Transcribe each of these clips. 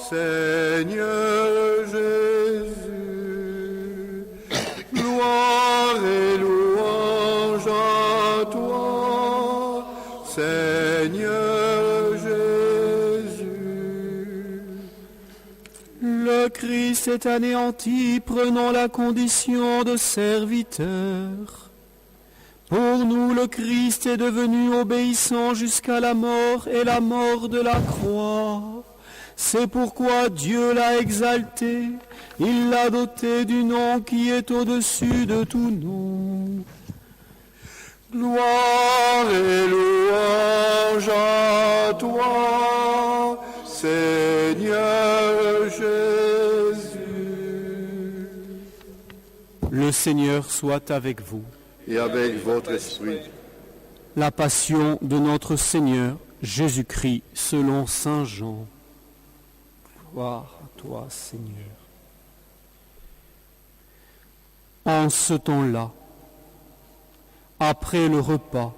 Seigneur Jésus, gloire et louange à toi, Seigneur Jésus. Le Christ est anéanti, prenant la condition de serviteur. Pour nous, le Christ est devenu obéissant jusqu'à la mort et la mort de la croix. C'est pourquoi Dieu l'a exalté, il l'a doté du nom qui est au-dessus de tout nom. Gloire et louange à toi, Seigneur Jésus. Le Seigneur soit avec vous. Et avec votre esprit. La passion de notre Seigneur Jésus-Christ selon saint Jean. Gloire à toi, Seigneur. En ce temps-là, après le repas,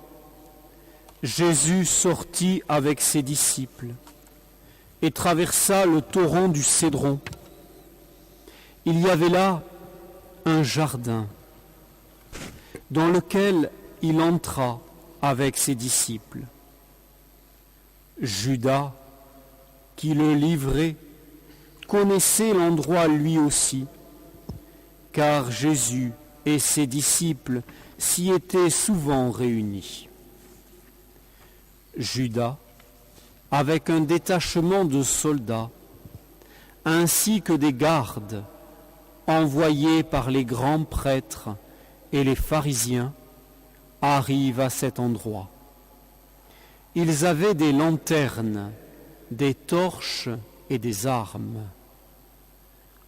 Jésus sortit avec ses disciples et traversa le torrent du Cédron. Il y avait là un jardin dans lequel il entra avec ses disciples. Judas, qui le livrait, connaissait l'endroit lui aussi, car Jésus et ses disciples s'y étaient souvent réunis. Judas, avec un détachement de soldats, ainsi que des gardes envoyés par les grands prêtres et les pharisiens, arrivent à cet endroit. Ils avaient des lanternes, des torches et des armes.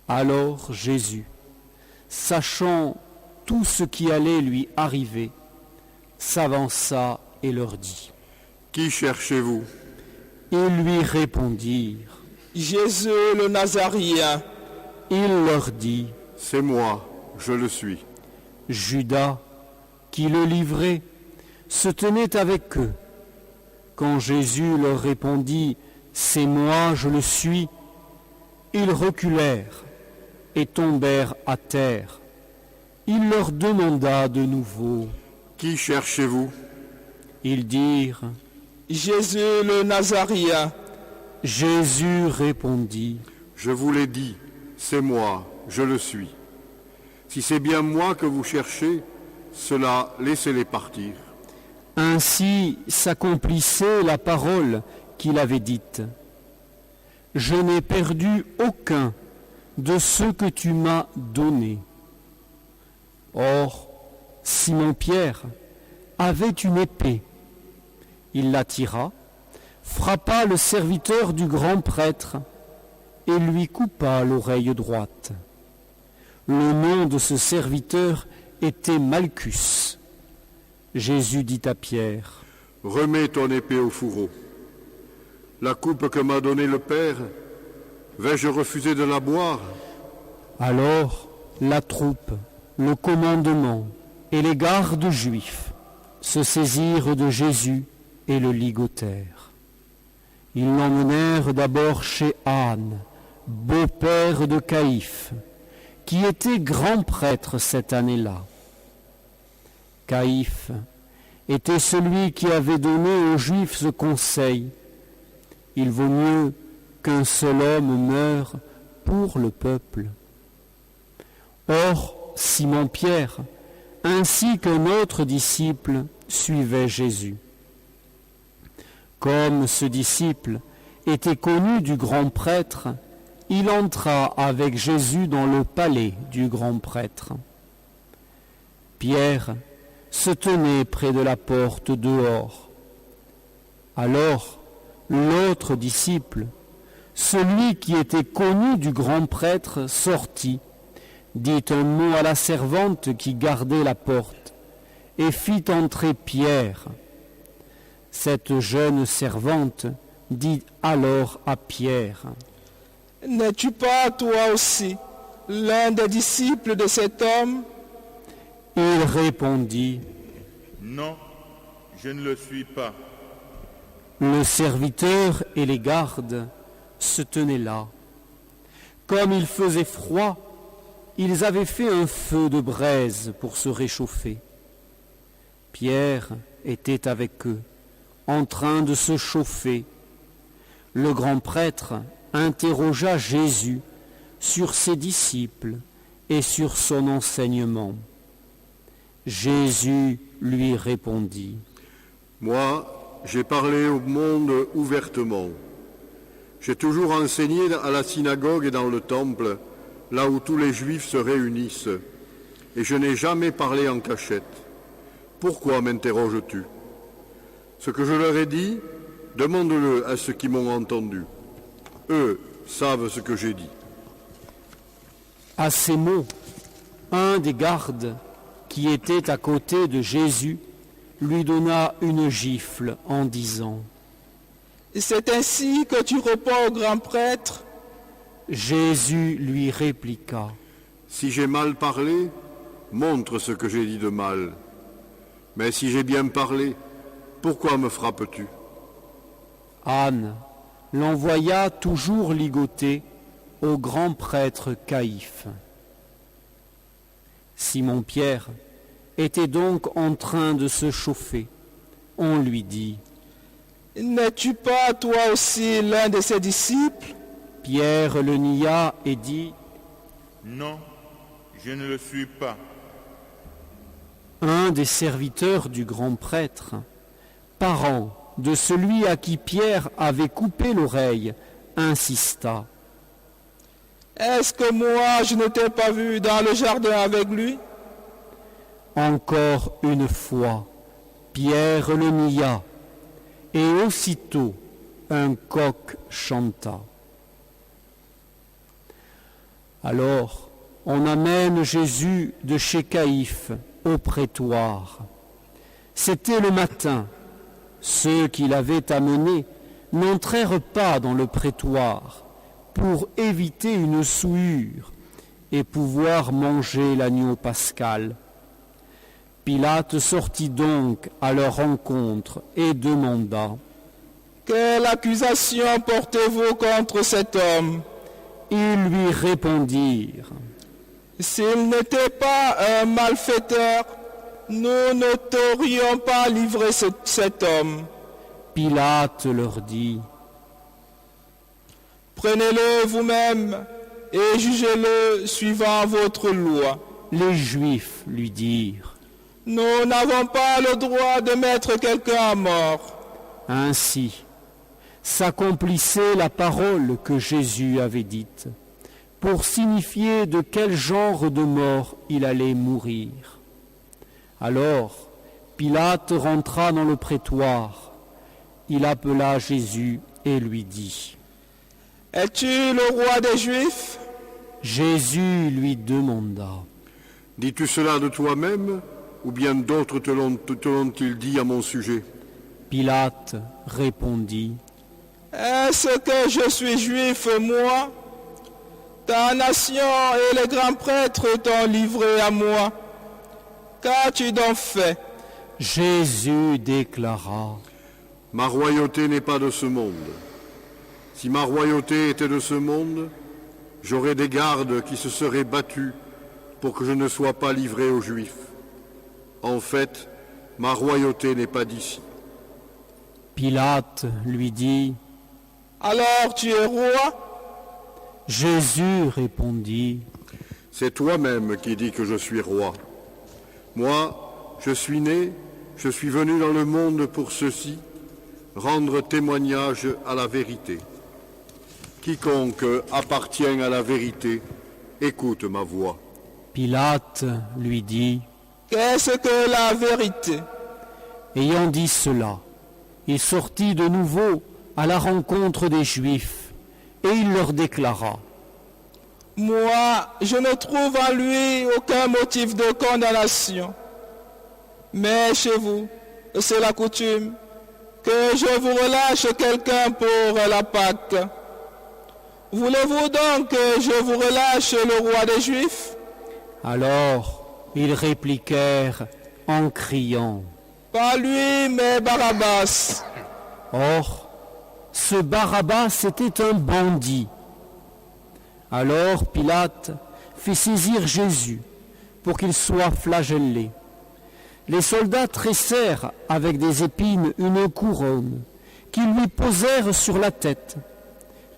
Alors Jésus, sachant tout ce qui allait lui arriver, s'avança et leur dit : Qui cherchez-vous ? Ils lui répondirent : Jésus le Nazaréen. Il leur dit : C'est moi, je le suis. Judas, qui le livrait, se tenait avec eux. Quand Jésus leur répondit : C'est moi, je le suis, ils reculèrent et tombèrent à terre. Il leur demanda de nouveau : Qui cherchez-vous ? Ils dirent : Jésus le Nazaréen. Jésus répondit : Je vous l'ai dit, c'est moi, je le suis. Si c'est bien moi que vous cherchez, cela laissez-les partir. Ainsi s'accomplissait la parole qu'il avait dite : Je n'ai perdu aucun de ceux que tu m'as donnés. Or, Simon-Pierre avait une épée. Il la tira, frappa le serviteur du grand prêtre et lui coupa l'oreille droite. Le nom de ce serviteur était Malchus. Jésus dit à Pierre : Remets ton épée au fourreau. La coupe que m'a donnée le Père, vais-je refuser de la boire ? Alors la troupe, le commandement et les gardes juifs se saisirent de Jésus et le ligotèrent. Ils l'emmenèrent d'abord chez Anne, beau-père de Caïphe, qui était grand prêtre cette année-là. Caïphe était celui qui avait donné aux Juifs ce conseil : il vaut mieux qu'un seul homme meure pour le peuple. Or, Simon-Pierre, ainsi qu'un autre disciple, suivait Jésus. Comme ce disciple était connu du grand prêtre, il entra avec Jésus dans le palais du grand prêtre. Pierre se tenait près de la porte dehors. Alors, l'autre disciple, celui qui était connu du grand prêtre, sortit, dit un mot à la servante qui gardait la porte, et fit entrer Pierre. Cette jeune servante dit alors à Pierre : N'es-tu pas, toi aussi, l'un des disciples de cet homme ? Il répondit : Non, je ne le suis pas. Le serviteur et les gardes se tenaient là, Comme il faisait froid, ils avaient fait un feu de braise pour se réchauffer. Pierre était avec eux, en train de se chauffer. Le grand prêtre interrogea Jésus sur ses disciples et sur son enseignement. Jésus lui répondit : Moi, j'ai parlé au monde ouvertement. J'ai toujours enseigné à la synagogue et dans le temple, là où tous les Juifs se réunissent, et je n'ai jamais parlé en cachette. Pourquoi m'interroges-tu ? Ce que je leur ai dit, demande-le à ceux qui m'ont entendu. Eux savent ce que j'ai dit. À ces mots, un des gardes qui était à côté de Jésus lui donna une gifle en disant : C'est ainsi que tu réponds au grand prêtre ? Jésus lui répliqua : Si j'ai mal parlé, montre ce que j'ai dit de mal. Mais si j'ai bien parlé, pourquoi me frappes-tu ? Anne l'envoya toujours ligoter au grand prêtre Caïphe. Simon-Pierre était donc en train de se chauffer. On lui dit : N'es-tu pas toi aussi l'un de ses disciples ? Pierre le nia et dit : Non, je ne le suis pas. Un des serviteurs du grand prêtre, parent de celui à qui Pierre avait coupé l'oreille, insista : Est-ce que moi je ne t'ai pas vu dans le jardin avec lui ? Encore une fois, Pierre le nia, et aussitôt un coq chanta. Alors, on amène Jésus de chez Caïphe au prétoire. C'était le matin. Ceux qui l'avaient amené n'entrèrent pas dans le prétoire pour éviter une souillure et pouvoir manger l'agneau pascal. Pilate sortit donc à leur rencontre et demanda : Quelle accusation portez-vous contre cet homme ? Ils lui répondirent : S'il n'était pas un malfaiteur, nous ne t'aurions pas livré cet homme. Pilate leur dit : Prenez-le vous-même et jugez-le suivant votre loi. Les Juifs lui dirent : Nous n'avons pas le droit de mettre quelqu'un à mort. Ainsi s'accomplissait la parole que Jésus avait dite, pour signifier de quel genre de mort il allait mourir. Alors Pilate rentra dans le prétoire. Il appela Jésus et lui dit : Es-tu le roi des Juifs ? Jésus lui demanda : Dis-tu cela de toi-même, ou bien d'autres te l'ont-ils dit à mon sujet ? Pilate répondit : Est-ce que je suis juif, moi ? Ta nation et les grands prêtres t'ont livré à moi. Qu'as-tu donc fait ? Jésus déclara : Ma royauté n'est pas de ce monde. Si ma royauté était de ce monde, j'aurais des gardes qui se seraient battus pour que je ne sois pas livré aux Juifs. En fait, ma royauté n'est pas d'ici. Pilate lui dit : Alors tu es roi ? Jésus répondit : C'est toi-même qui dis que je suis roi. Moi, je suis né, je suis venu dans le monde pour ceci, rendre témoignage à la vérité. Quiconque appartient à la vérité, écoute ma voix. Pilate lui dit : Qu'est-ce que la vérité ? Ayant dit cela, il sortit de nouveau à la rencontre des Juifs, et il leur déclara : Moi, je ne trouve en lui aucun motif de condamnation. Mais chez vous, c'est la coutume que je vous relâche quelqu'un pour la Pâque. Voulez-vous donc que je vous relâche le roi des Juifs ? Alors ils répliquèrent en criant : Pas lui, mais Barabbas. Or, ce Barabbas était un bandit. Alors Pilate fit saisir Jésus pour qu'il soit flagellé. Les soldats tressèrent avec des épines une couronne qu'ils lui posèrent sur la tête,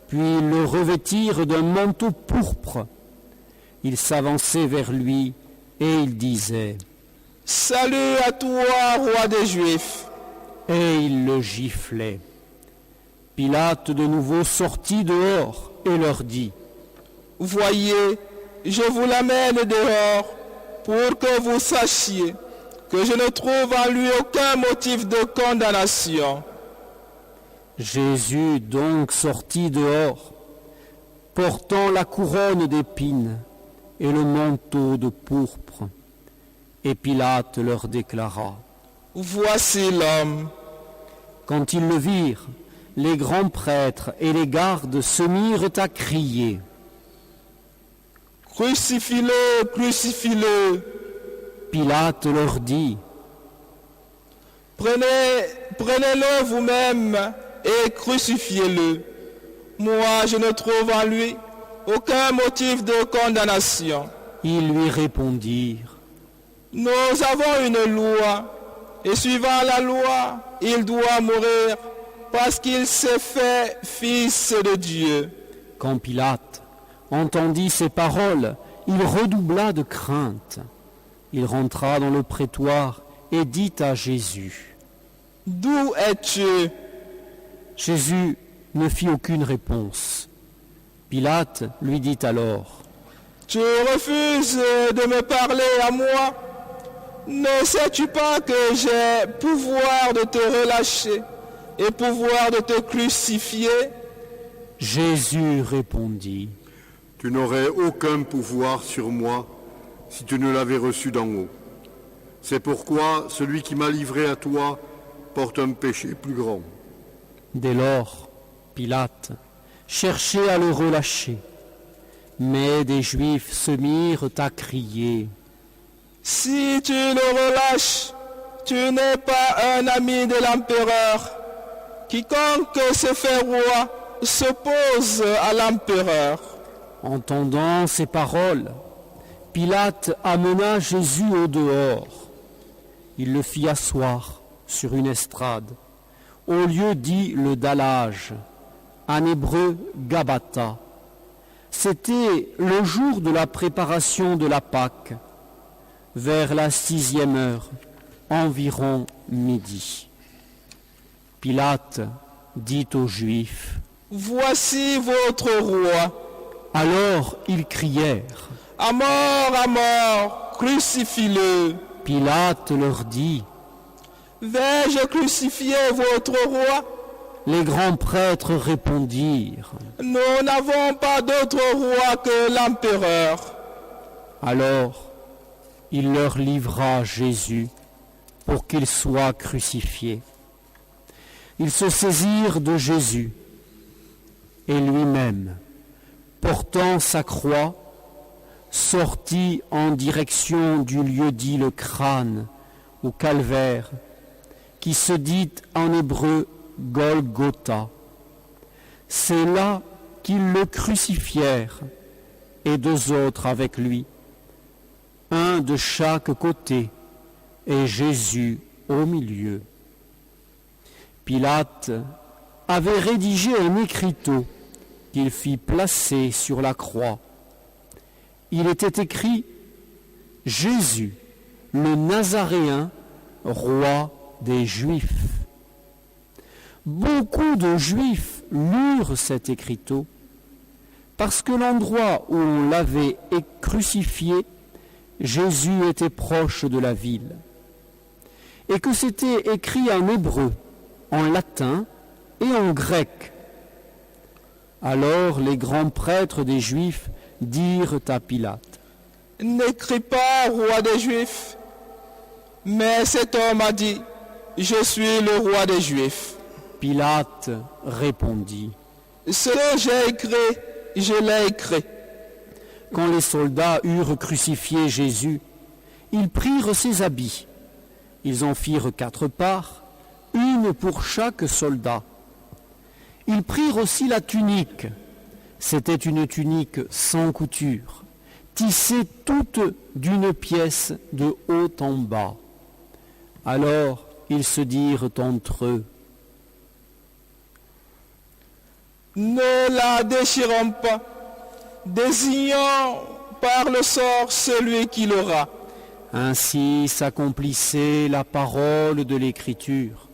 puis ils le revêtirent d'un manteau pourpre. Ils s'avançaient vers lui et ils disaient « Salut à toi, roi des Juifs !» Et ils le giflaient. Pilate de nouveau sortit dehors et leur dit « Voyez, je vous l'amène dehors pour que vous sachiez que je ne trouve en lui aucun motif de condamnation. » Jésus donc sortit dehors, portant la couronne d'épines et le manteau de pourpre. Et Pilate leur déclara « Voici l'homme. » Quand ils le virent, les grands prêtres et les gardes se mirent à crier « Crucifie-le, crucifie-le !» Pilate leur dit « Prenez-le vous-même et crucifiez-le. Moi, je ne trouve en lui aucun motif de condamnation. » Ils lui répondirent « Nous avons une loi, et suivant la loi, il doit mourir parce qu'il s'est fait fils de Dieu. » Quand Pilate entendit ces paroles, il redoubla de crainte. Il rentra dans le prétoire et dit à Jésus « D'où es-tu » Jésus ne fit aucune réponse. Pilate lui dit alors « Tu refuses de me parler à moi? Ne sais-tu pas que j'ai pouvoir de te relâcher et pouvoir de te crucifier ?» Jésus répondit « Tu n'aurais aucun pouvoir sur moi si tu ne l'avais reçu d'en haut. C'est pourquoi celui qui m'a livré à toi porte un péché plus grand. » Dès lors, Pilate cherchait à le relâcher, mais des Juifs se mirent à crier « Si tu le relâches, tu n'es pas un ami de l'empereur. Quiconque se fait roi s'oppose à l'empereur. » Entendant ces paroles, Pilate amena Jésus au dehors. Il le fit asseoir sur une estrade, au lieu dit le dallage, en hébreu Gabata. C'était le jour de la préparation de la Pâque, vers la 6e heure, environ midi. Pilate dit aux Juifs « Voici votre roi. » Alors ils crièrent « À mort, crucifie-le !» Pilate leur dit « Vais-je crucifier votre roi ?» Les grands prêtres répondirent « Nous n'avons pas d'autre roi que l'empereur. » Alors il leur livra Jésus pour qu'il soit crucifié. Ils se saisirent de Jésus et lui-même, portant sa croix, sortit en direction du lieu dit le crâne, au calvaire, qui se dit en hébreu Golgotha. C'est là qu'ils le crucifièrent, et deux autres avec lui, un de chaque côté, et Jésus au milieu. Pilate avait rédigé un écriteau qu'il fit placer sur la croix. Il était écrit « Jésus, le Nazaréen, roi des Juifs ». Beaucoup de Juifs lurent cet écriteau parce que l'endroit où on l'avait crucifié, Jésus était proche de la ville, et que c'était écrit en hébreu, en latin et en grec. Alors les grands prêtres des Juifs dirent à Pilate « N'écris pas, roi des Juifs. » Mais cet homme a dit « Je suis le roi des Juifs. » Pilate répondit « Ce que j'ai écrit, je l'ai écrit. » Quand les soldats eurent crucifié Jésus, ils prirent ses habits. Ils en firent 4 parts, une pour chaque soldat. Ils prirent aussi la tunique, C'était une tunique sans couture, tissée toute d'une pièce de haut en bas. Alors ils se dirent entre eux, « Ne la déchirons pas, désignons par le sort celui qui l'aura. » Ainsi s'accomplissait la parole de l'Écriture.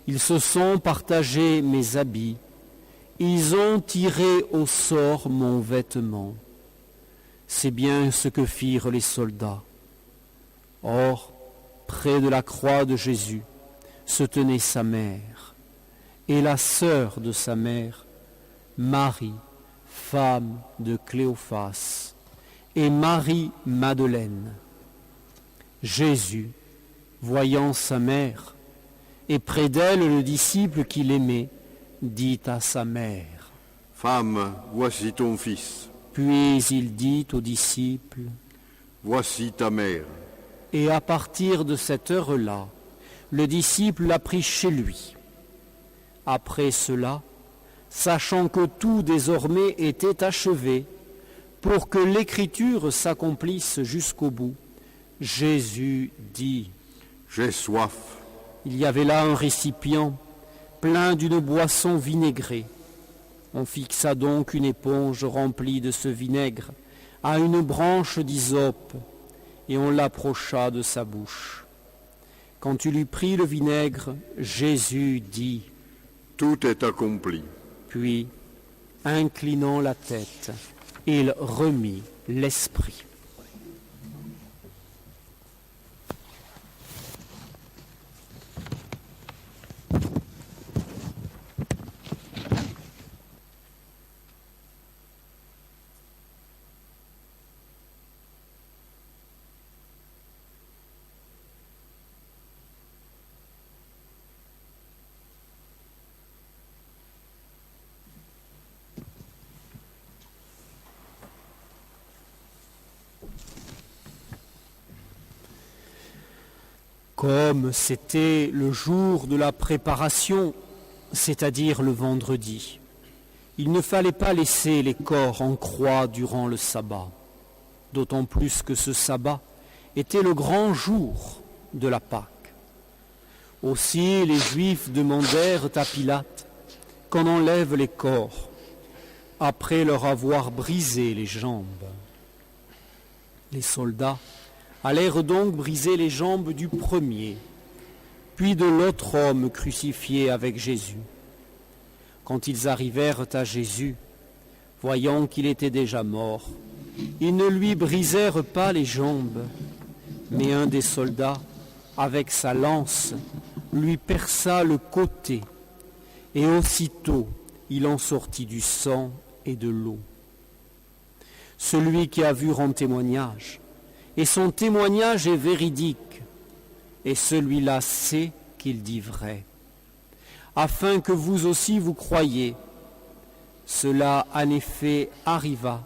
Ils se sont partagés mes habits. Ils ont tiré au sort mon vêtement. C'est bien ce que firent les soldats. Or, près de la croix de Jésus, se tenait sa mère et la sœur de sa mère, Marie, femme de Cléophas, et Marie-Madeleine. Jésus, voyant sa mère, et près d'elle le disciple qu'il aimait, dit à sa mère, « Femme, voici ton fils. » Puis il dit au disciple, « Voici ta mère. » Et à partir de cette heure-là, le disciple l'a pris chez lui. Après cela, sachant que tout désormais était achevé, pour que l'Écriture s'accomplisse jusqu'au bout, Jésus dit, « J'ai soif. » Il y avait là un récipient plein d'une boisson vinaigrée. On fixa donc une éponge remplie de ce vinaigre à une branche d'hysope, et on l'approcha de sa bouche. Quand il eut pris le vinaigre, Jésus dit, « Tout est accompli. » Puis, inclinant la tête, il remit l'esprit. Comme c'était le jour de la préparation, c'est-à-dire le vendredi, il ne fallait pas laisser les corps en croix durant le sabbat, d'autant plus que ce sabbat était le grand jour de la Pâque. Aussi les Juifs demandèrent à Pilate qu'on enlève les corps, après leur avoir brisé les jambes. Les soldats allèrent donc briser les jambes du premier, puis de l'autre homme crucifié avec Jésus. Quand ils arrivèrent à Jésus, voyant qu'il était déjà mort, ils ne lui brisèrent pas les jambes, mais un des soldats, avec sa lance, lui perça le côté, et aussitôt il en sortit du sang et de l'eau. Celui qui a vu rend témoignage, et son témoignage est véridique, et celui-là sait qu'il dit vrai, afin que vous aussi vous croyiez. Cela en effet arriva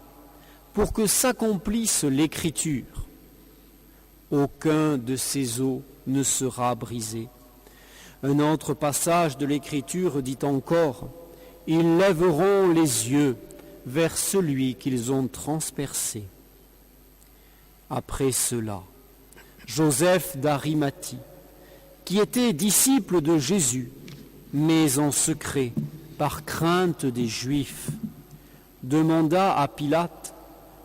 pour que s'accomplisse l'Écriture. Aucun de ces os ne sera brisé. Un autre passage de l'Écriture dit encore, « Ils lèveront les yeux vers celui qu'ils ont transpercé. » Après cela, Joseph d'Arimathie, qui était disciple de Jésus, mais en secret, par crainte des Juifs, demanda à Pilate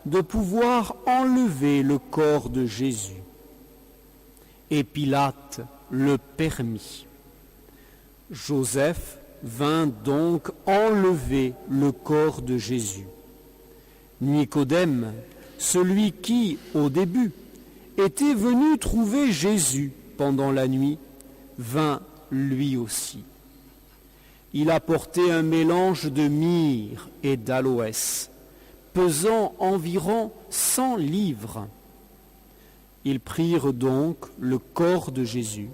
de pouvoir enlever le corps de Jésus. Et Pilate le permit. Joseph vint donc enlever le corps de Jésus. Nicodème, celui qui, au début, était venu trouver Jésus pendant la nuit, vint lui aussi. Il apportait un mélange de myrrhe et d'aloès, pesant environ 100 livres. Ils prirent donc le corps de Jésus,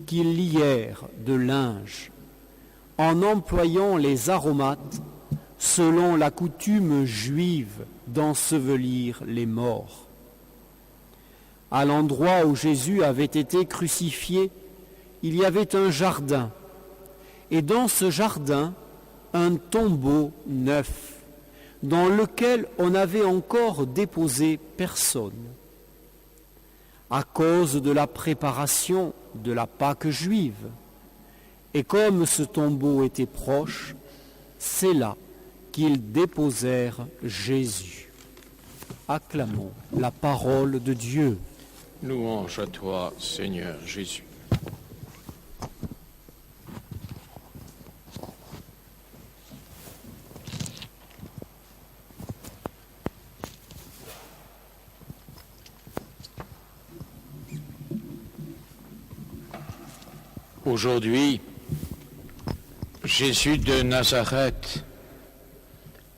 qu'ils lièrent de linge, en employant les aromates selon la coutume juive d'ensevelir les morts. À l'endroit où Jésus avait été crucifié, il y avait un jardin, et dans ce jardin, un tombeau neuf, dans lequel on n'avait encore déposé personne. À cause de la préparation de la Pâque juive, et comme ce tombeau était proche, c'est là qu'ils déposèrent Jésus. Acclamons la parole de Dieu. Louange à toi, Seigneur Jésus. Aujourd'hui, Jésus de Nazareth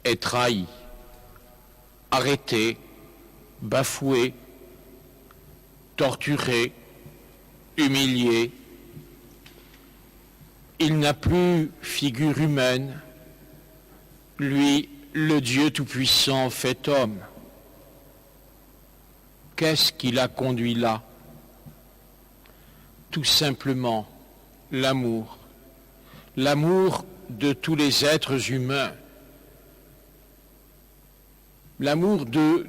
est trahi, arrêté, bafoué, torturé, humilié. Il n'a plus figure humaine, lui, le Dieu Tout-Puissant fait homme. Qu'est-ce qui l'a conduit là? Tout simplement l'amour, l'amour de tous les êtres humains, l'amour de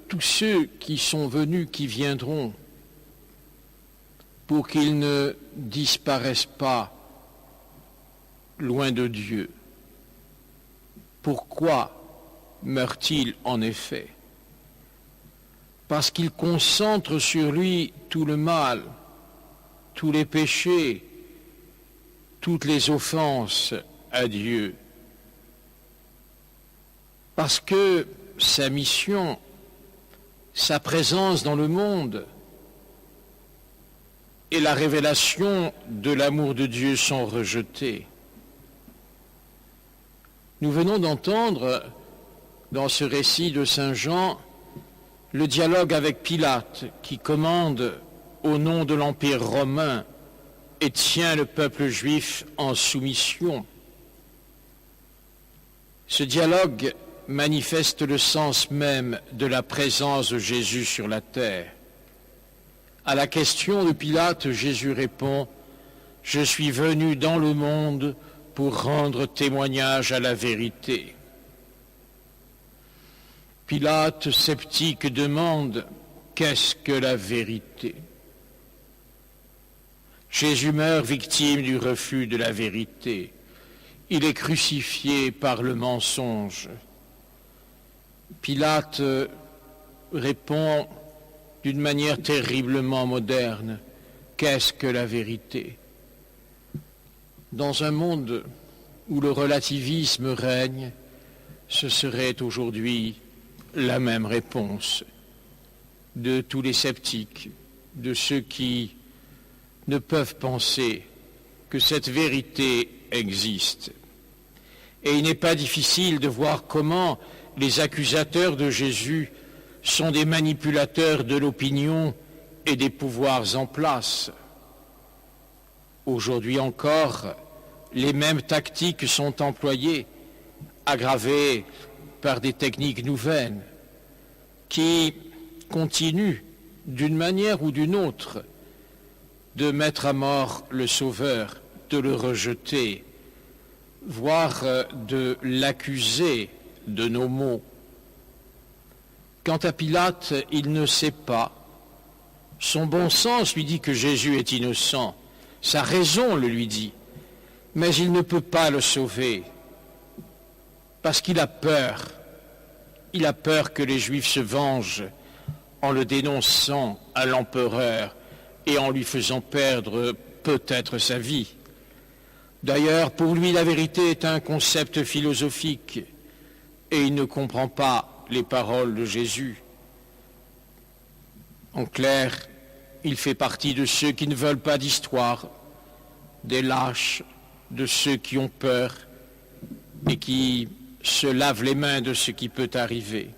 tous ceux qui sont venus, qui viendront, pour qu'ils ne disparaissent pas loin de Dieu. Pourquoi meurt-il en effet? Parce qu'il concentre sur lui tout le mal, tous les péchés, toutes les offenses à Dieu. Parce que sa mission, sa présence dans le monde et la révélation de l'amour de Dieu sont rejetées. Nous venons d'entendre dans ce récit de Saint Jean le dialogue avec Pilate qui commande au nom de l'Empire romain et tient le peuple juif en soumission. Ce dialogue manifeste le sens même de la présence de Jésus sur la terre. À la question de Pilate, Jésus répond « Je suis venu dans le monde pour rendre témoignage à la vérité. » Pilate, sceptique, demande « Qu'est-ce que la vérité ?» Jésus meurt victime du refus de la vérité. Il est crucifié par le mensonge. Pilate répond d'une manière terriblement moderne, qu'est-ce que la vérité? Dans un monde où le relativisme règne, ce serait aujourd'hui la même réponse de tous les sceptiques, de ceux qui ne peuvent penser que cette vérité existe. Et il n'est pas difficile de voir comment les accusateurs de Jésus sont des manipulateurs de l'opinion et des pouvoirs en place. Aujourd'hui encore, les mêmes tactiques sont employées, aggravées par des techniques nouvelles, qui continuent d'une manière ou d'une autre de mettre à mort le Sauveur, de le rejeter, voire de l'accuser de nos maux. Quant à Pilate, il ne sait pas. Son bon sens lui dit que Jésus est innocent. Sa raison le lui dit. Mais il ne peut pas le sauver. Parce qu'il a peur. Il a peur que les Juifs se vengent en le dénonçant à l'empereur et en lui faisant perdre peut-être sa vie. D'ailleurs, pour lui, la vérité est un concept philosophique et il ne comprend pas les paroles de Jésus. En clair, il fait partie de ceux qui ne veulent pas d'histoire, des lâches, de ceux qui ont peur et qui se lavent les mains de ce qui peut arriver.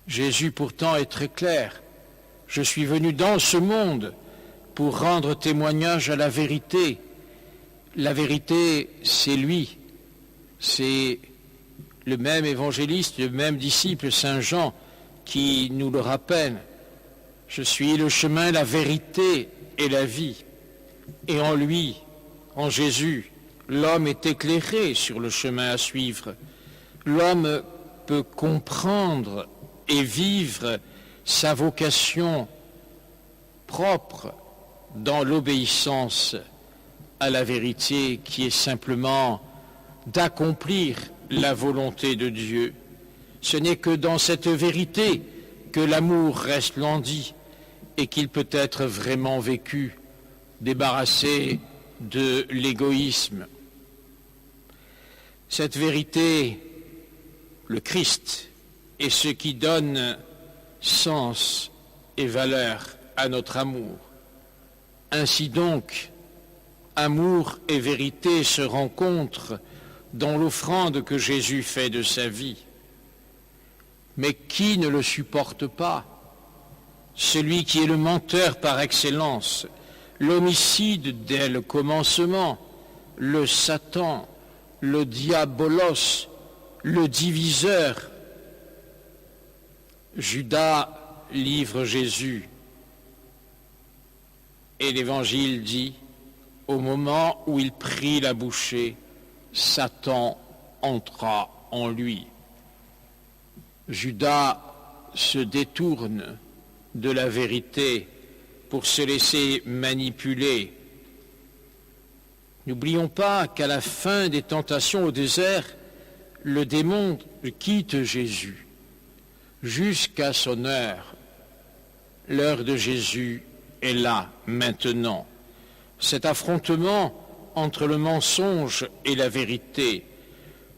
Jésus pourtant est très clair. Je suis venu dans ce monde pour rendre témoignage à la vérité. La vérité, c'est lui. C'est le même évangéliste, le même disciple, Saint Jean, qui nous le rappelle. Je suis le chemin, la vérité et la vie. Et en lui, en Jésus, L'homme est éclairé sur le chemin à suivre. L'homme peut comprendre et vivre sa vocation propre dans l'obéissance à la vérité qui est simplement d'accomplir la volonté de Dieu. Ce n'est que dans cette vérité que l'amour resplendit et qu'il peut être vraiment vécu, débarrassé de l'égoïsme. Cette vérité, le Christ, est ce qui donne sens et valeur à notre amour. Ainsi donc, amour et vérité se rencontrent dans l'offrande que Jésus fait de sa vie. Mais qui ne le supporte pas? Celui qui est le menteur par excellence, l'homicide dès le commencement, le Satan, le diabolos, le diviseur. Judas livre Jésus. Et l'Évangile dit, au moment où il prit la bouchée, Satan entra en lui. Judas se détourne de la vérité pour se laisser manipuler. N'oublions pas qu'à la fin des tentations au désert, le démon quitte Jésus jusqu'à son heure. L'heure de Jésus est là, maintenant. Cet affrontement entre le mensonge et la vérité,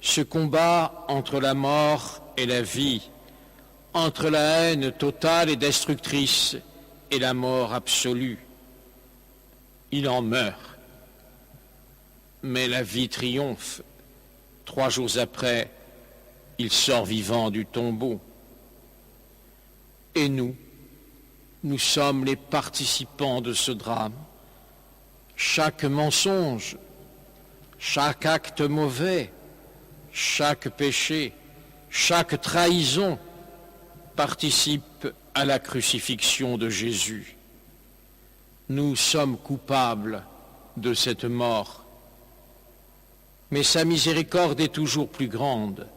ce combat entre la mort et la vie, entre la haine totale et destructrice et la mort absolue. Il en meurt. Mais la vie triomphe. 3 jours après, il sort vivant du tombeau. Et nous sommes les participants de ce drame. Chaque mensonge, chaque acte mauvais, chaque péché, chaque trahison participe à la crucifixion de Jésus. Nous sommes coupables de cette mort. Mais sa miséricorde est toujours plus grande,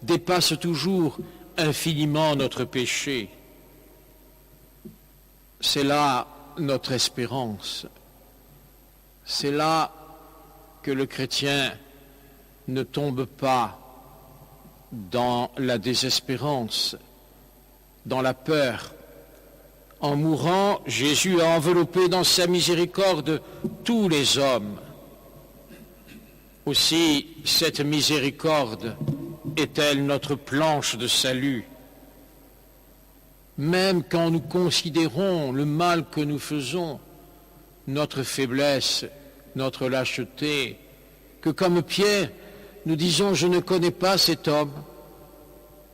dépasse toujours infiniment notre péché. C'est là notre espérance. C'est là que le chrétien ne tombe pas dans la désespérance, dans la peur. En mourant, Jésus a enveloppé dans sa miséricorde tous les hommes. Aussi, cette miséricorde est-elle notre planche de salut. Même quand nous considérons le mal que nous faisons, notre faiblesse, notre lâcheté, que comme Pierre, nous disons « je ne connais pas cet homme »,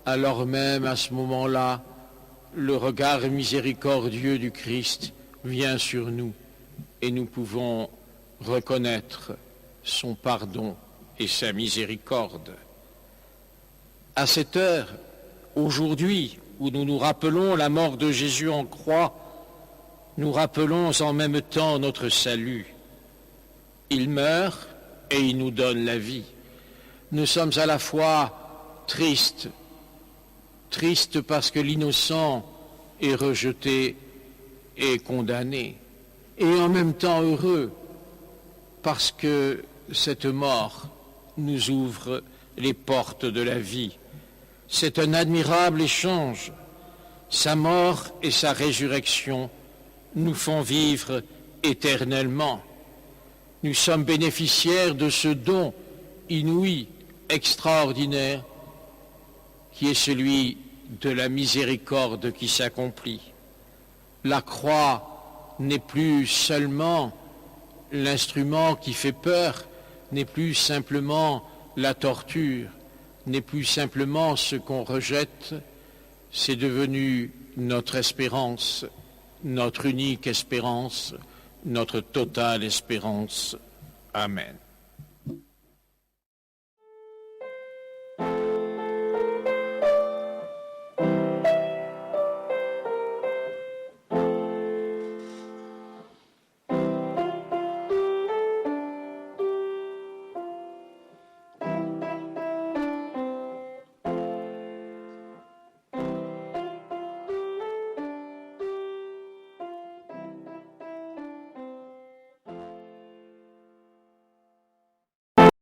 alors même à ce moment-là, le regard miséricordieux du Christ vient sur nous et nous pouvons reconnaître son pardon et sa miséricorde. À cette heure, aujourd'hui, où nous nous rappelons la mort de Jésus en croix, nous rappelons en même temps notre salut. Il meurt et il nous donne la vie. Nous sommes à la fois tristes parce que l'innocent est rejeté et condamné, et en même temps heureux parce que cette mort nous ouvre les portes de la vie. C'est un admirable échange. Sa mort et sa résurrection nous font vivre éternellement. Nous sommes bénéficiaires de ce don inouï, extraordinaire, qui est celui de la miséricorde qui s'accomplit. La croix n'est plus seulement l'instrument qui fait peur, n'est plus simplement la torture, n'est plus simplement ce qu'on rejette, c'est devenu notre espérance, notre unique espérance, notre totale espérance. Amen.